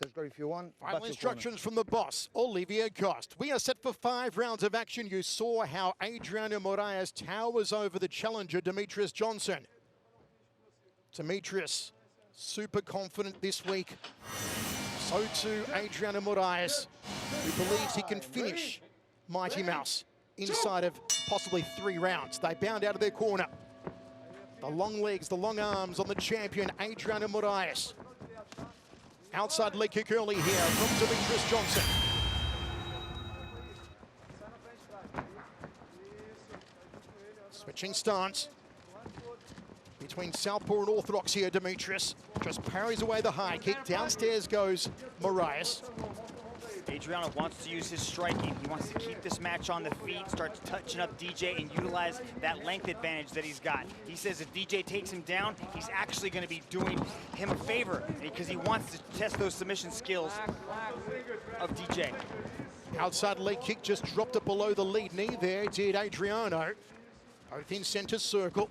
Let's go if you want. Final instructions from the boss, Olivier Coste. We are set for 5 rounds of action. You saw how Adriano Moraes towers over the challenger, Demetrious Johnson. Demetrious, super confident this week. So too Adriano Moraes, who believes he can finish Mighty Mouse inside of possibly 3 rounds. They bound out of their corner. The long legs, the long arms on the champion, Adriano Moraes. Outside leg kick early here from Demetrious Johnson. Switching stance between southpaw and orthodox here, Demetrious. Just parries away the high kick. Downstairs goes Moraes. Adriano wants to use his striking. He wants to keep this match on the feet, start touching up DJ and utilize that length advantage that he's got. He says if DJ takes him down, he's actually going to be doing him a favor because he wants to test those submission skills of DJ. Outside leg kick just dropped it below the lead knee there, did Adriano. Both in center circle.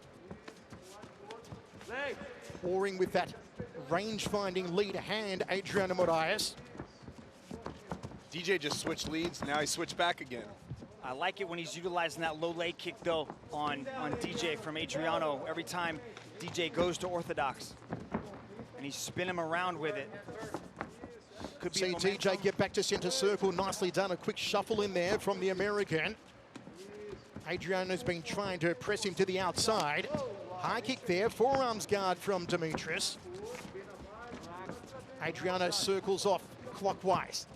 Pouring with that range-finding lead hand, Adriano Moraes. DJ just switched leads, now he switched back again. I like it when he's utilizing that low leg kick, though, on DJ from Adriano. Every time DJ goes to orthodox, and he's spinning him around with it. Could be See DJ get back to center circle, nicely done. A quick shuffle in there from the American. Adriano's been trying to press him to the outside. High kick there, forearms guard from Demetrious. Adriano circles off clockwise.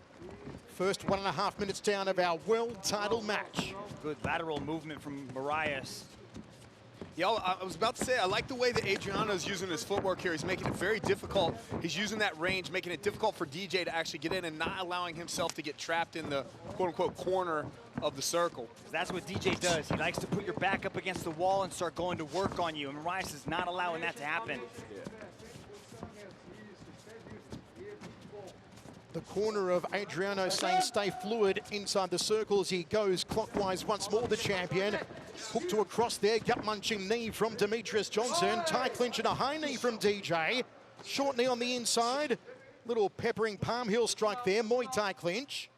First 1.5 minutes down of our world title match. Good lateral movement from Moraes. Yeah, I was about to say, I like the way that Adriano's using his footwork here. He's making it very difficult. He's using that range, making it difficult for DJ to actually get in and not allowing himself to get trapped in the quote-unquote corner of the circle. That's what DJ does. He likes to put your back up against the wall and start going to work on you, and Moraes is not allowing that to happen. The corner of Adriano saying stay fluid inside the circles. He goes clockwise once more, the champion. Hook to a cross there, gut-munching knee from Demetrious Johnson. Tie clinch and a high knee from DJ. Short knee on the inside. Little peppering palm heel strike there, Muay Thai clinch.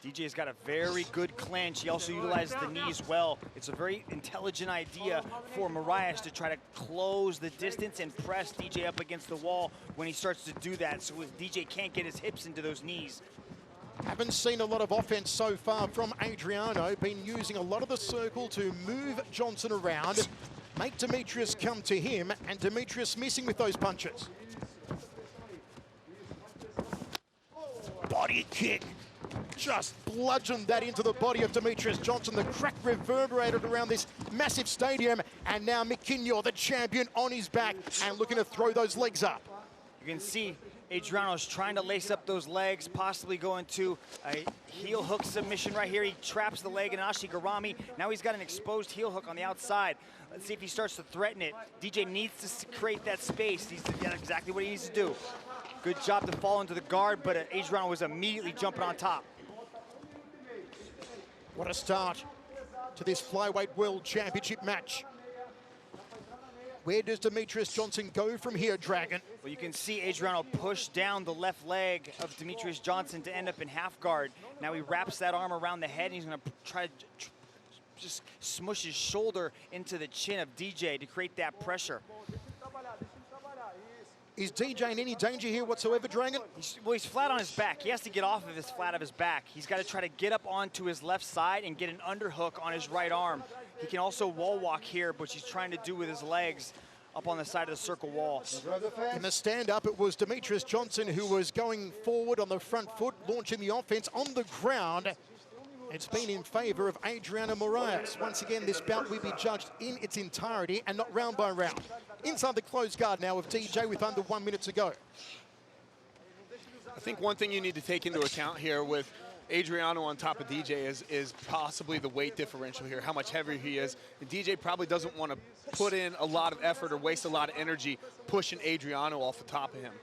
DJ's got a very good clinch. He also utilizes the knees well. It's a very intelligent idea for Moraes to try to close the distance and press DJ up against the wall when he starts to do that, so DJ can't get his hips into those knees. Haven't seen a lot of offense so far from Adriano. Been using a lot of the circle to move Johnson around, make Demetrious come to him, and Demetrious missing with those punches. Body kick. Just bludgeoned that into the body of Demetrious Johnson. The crack reverberated around this massive stadium. And now McKinnor, the champion, on his back and looking to throw those legs up. You can see Adriano's trying to lace up those legs, possibly going to a heel hook submission right here. He traps the leg in Ashigarami. Now he's got an exposed heel hook on the outside. Let's see if he starts to threaten it. DJ needs to create that space. He's got exactly what he needs to do. Good job to fall into the guard, but Adriano was immediately jumping on top. What a start to this Flyweight World Championship match. Where does Demetrious Johnson go from here, Dragon? Well, you can see Adriano push down the left leg of Demetrious Johnson to end up in half guard. Now he wraps that arm around the head, and he's going to try to just smush his shoulder into the chin of DJ to create that pressure. Is DJ in any danger here whatsoever, Dragon? He's flat on his back. He has to get off of his flat of his back. He's got to try to get up onto his left side and get an underhook on his right arm. He can also wall walk here, which he's trying to do with his legs up on the side of the circle wall. In the stand-up, it was Demetrious Johnson who was going forward on the front foot, launching the offense on the ground. It's been in favor of Adriano Moraes. Once again, this bout will be judged in its entirety and not round by round. Inside the closed guard now of DJ with under 1 minute to go. I think one thing you need to take into account here with Adriano on top of DJ is possibly the weight differential here, how much heavier he is. And DJ probably doesn't want to put in a lot of effort or waste a lot of energy pushing Adriano off the top of him.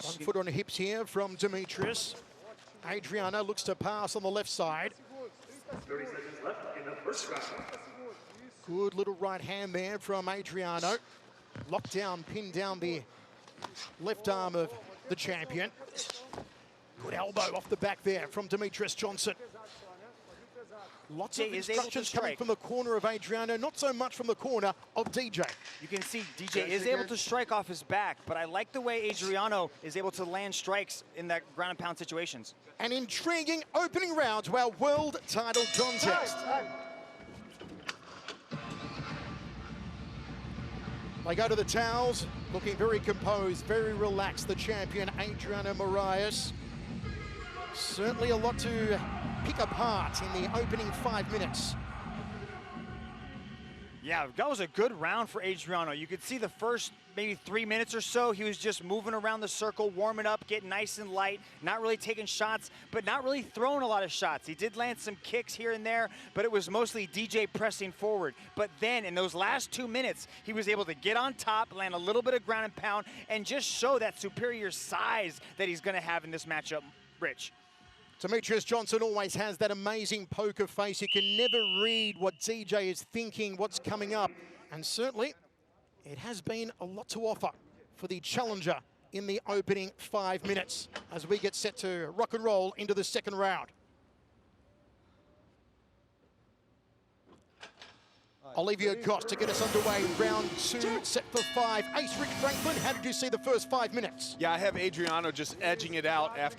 1 foot on the hips here from Demetrious. Adriano looks to pass on the left side. 30 seconds left in the first round. Good little right hand there from Adriano. Locked down, pinned down the left arm of the champion. Good elbow off the back there from Demetrious Johnson. Lots of instructions coming from the corner of Adriano, not so much from the corner of DJ. You can see DJ is able to strike off his back, but I like the way Adriano is able to land strikes in that ground and pound situations. An intriguing opening round to our world title contest. They go to the towels, looking very composed, very relaxed, the champion Adriano Moraes. Certainly a lot to pick apart in the opening 5 minutes. Yeah, that was a good round for Adriano. You could see the first maybe 3 minutes or so, he was just moving around the circle, warming up, getting nice and light, not really taking shots, but not really throwing a lot of shots. He did land some kicks here and there, but it was mostly DJ pressing forward. But then in those last 2 minutes, he was able to get on top, land a little bit of ground and pound, and just show that superior size that he's gonna have in this matchup, Rich. Demetrious Johnson always has that amazing poker face. You can never read what DJ is thinking, what's coming up. And certainly, it has been a lot to offer for the challenger in the opening 5 minutes as we get set to rock and roll into the second round. Olivia Goss to get us underway. Round 2, set for 5. Ace Rich Franklin, how did you see the first 5 minutes? Yeah, I have Adriano just edging it out at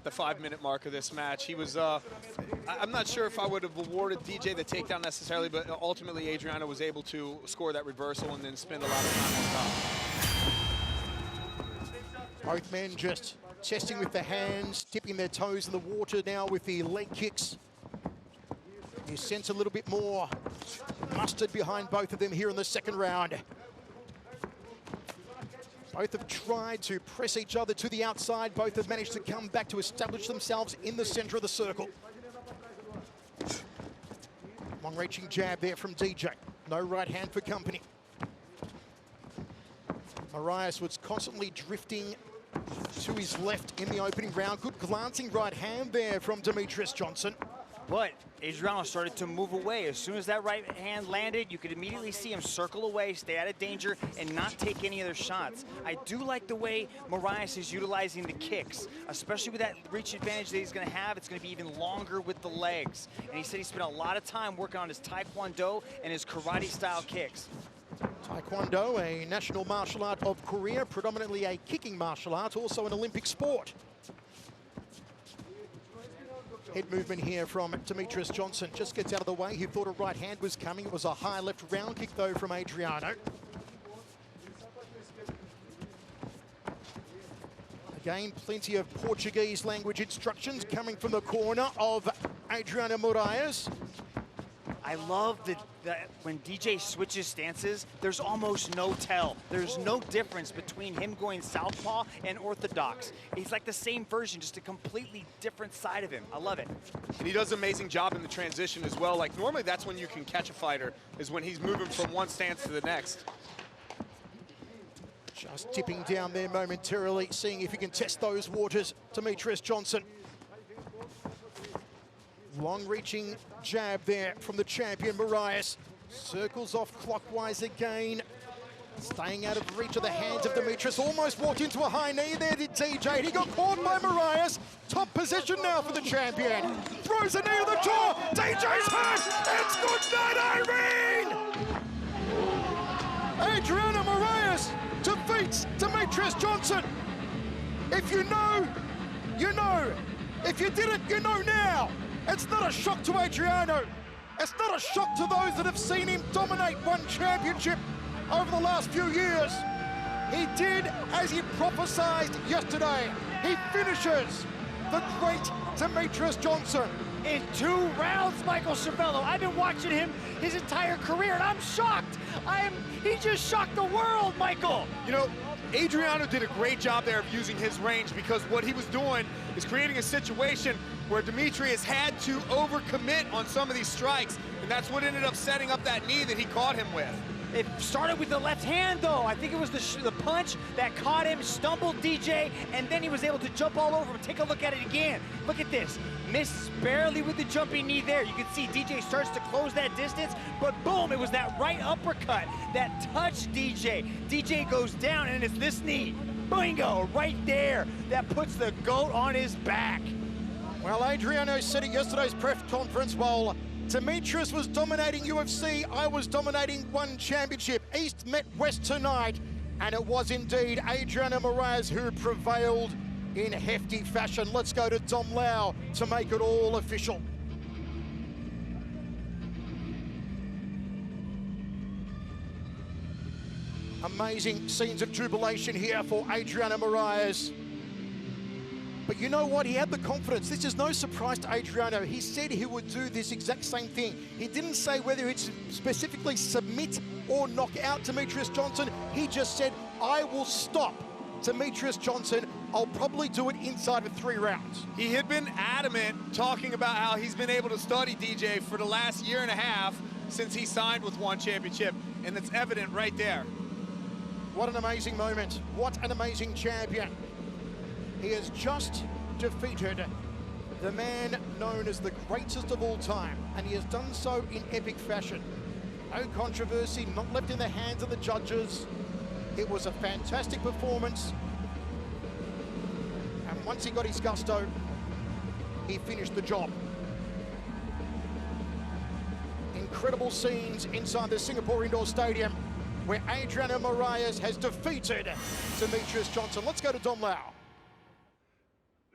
the 5-minute mark of this match. He was, I'm not sure if I would have awarded DJ the takedown necessarily, but ultimately Adriano was able to score that reversal and then spend a lot of time on top. Both men just testing with the hands, dipping their toes in the water now with the leg kicks. You sense a little bit more mustard behind both of them here in the second round. Both have tried to press each other to the outside. Both have managed to come back to establish themselves in the center of the circle. Long-reaching jab there from DJ. No right hand for company. Moraes was constantly drifting to his left in the opening round. Good glancing right hand there from Demetrious Johnson. But Adriano started to move away. As soon as that right hand landed, you could immediately see him circle away, stay out of danger, and not take any other shots. I do like the way Moraes is utilizing the kicks, especially with that reach advantage that he's gonna have. It's gonna be even longer with the legs. And he said he spent a lot of time working on his Taekwondo and his karate-style kicks. Taekwondo, a national martial art of Korea, predominantly a kicking martial art, also an Olympic sport. Head movement here from Demetrious Johnson. Just gets out of the way. He thought a right hand was coming. It was a high left round kick, though, from Adriano. Again, plenty of Portuguese language instructions coming from the corner of Adriano Moraes. I love that when DJ switches stances, there's almost no tell. There's no difference between him going southpaw and orthodox. He's like the same version, just a completely different side of him. I love it. And he does an amazing job in the transition as well. Like normally that's when you can catch a fighter, is when he's moving from one stance to the next. Just dipping down there momentarily, seeing if he can test those waters. Demetrious Johnson. Long-reaching jab there from the champion, Moraes. Circles off clockwise again. Staying out of reach of the hands of Demetrious. Almost walked into a high knee there, did DJ. He got caught by Moraes. Top position now for the champion. Throws a knee to the jaw. DJ's hurt. It's good night, Irene! Adriano Moraes defeats Demetrious Johnson. If you know, you know. If you didn't, you know now. It's not a shock to Adriano. It's not a shock to those that have seen him dominate one championship over the last few years. He did as he prophesied yesterday. He finishes the great Demetrious Johnson. In 2 rounds, Michael Cervello. I've been watching him his entire career, and I'm shocked. He just shocked the world, Michael. You know, Adriano did a great job there of using his range, because what he was doing is creating a situation where Demetrious had to overcommit on some of these strikes, and that's what ended up setting up that knee that he caught him with. It started with the left hand, though. I think it was the punch that caught him, stumbled DJ, and then he was able to jump all over him. Take a look at it again. Look at this. Missed barely with the jumping knee there. You can see DJ starts to close that distance, but boom, it was that right uppercut that touched DJ. DJ goes down, and it's this knee. Bingo, right there. That puts the GOAT on his back. Well, Adriano said at yesterday's press conference, while Demetrious was dominating UFC, I was dominating one championship. East met West tonight, and it was indeed Adriano Moraes who prevailed in hefty fashion. Let's go to Dom Lau to make it all official. Amazing scenes of jubilation here for Adriano Moraes. But you know what? He had the confidence. This is no surprise to Adriano. He said he would do this exact same thing. He didn't say whether he'd specifically submit or knock out Demetrious Johnson. He just said, I will stop Demetrious Johnson. I'll probably do it inside of 3 rounds. He had been adamant talking about how he's been able to study DJ for the last year and a half since he signed with one championship, and it's evident right there. What an amazing moment. What an amazing champion. He has just defeated the man known as the greatest of all time, and he has done so in epic fashion. No controversy, not left in the hands of the judges. It was a fantastic performance. And once he got his gusto, he finished the job. Incredible scenes inside the Singapore Indoor Stadium, where Adriano Moraes has defeated Demetrious Johnson. Let's go to Dom Lau.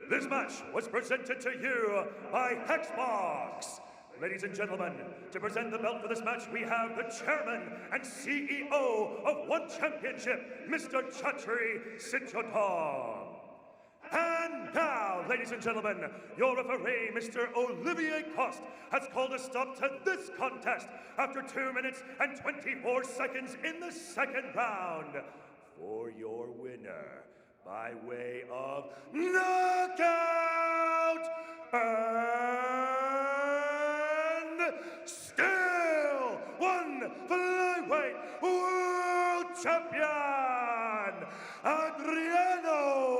This match was presented to you by Hexbox. Ladies and gentlemen, to present the belt for this match, we have the chairman and CEO of One Championship, Mr. Chatri Sitchotong. And now, ladies and gentlemen, your referee, Mr. Olivier Coste, has called a stop to this contest after 2 minutes and 24 seconds in the second round. For your winner, by way of knockout and still one flyweight world champion, Adriano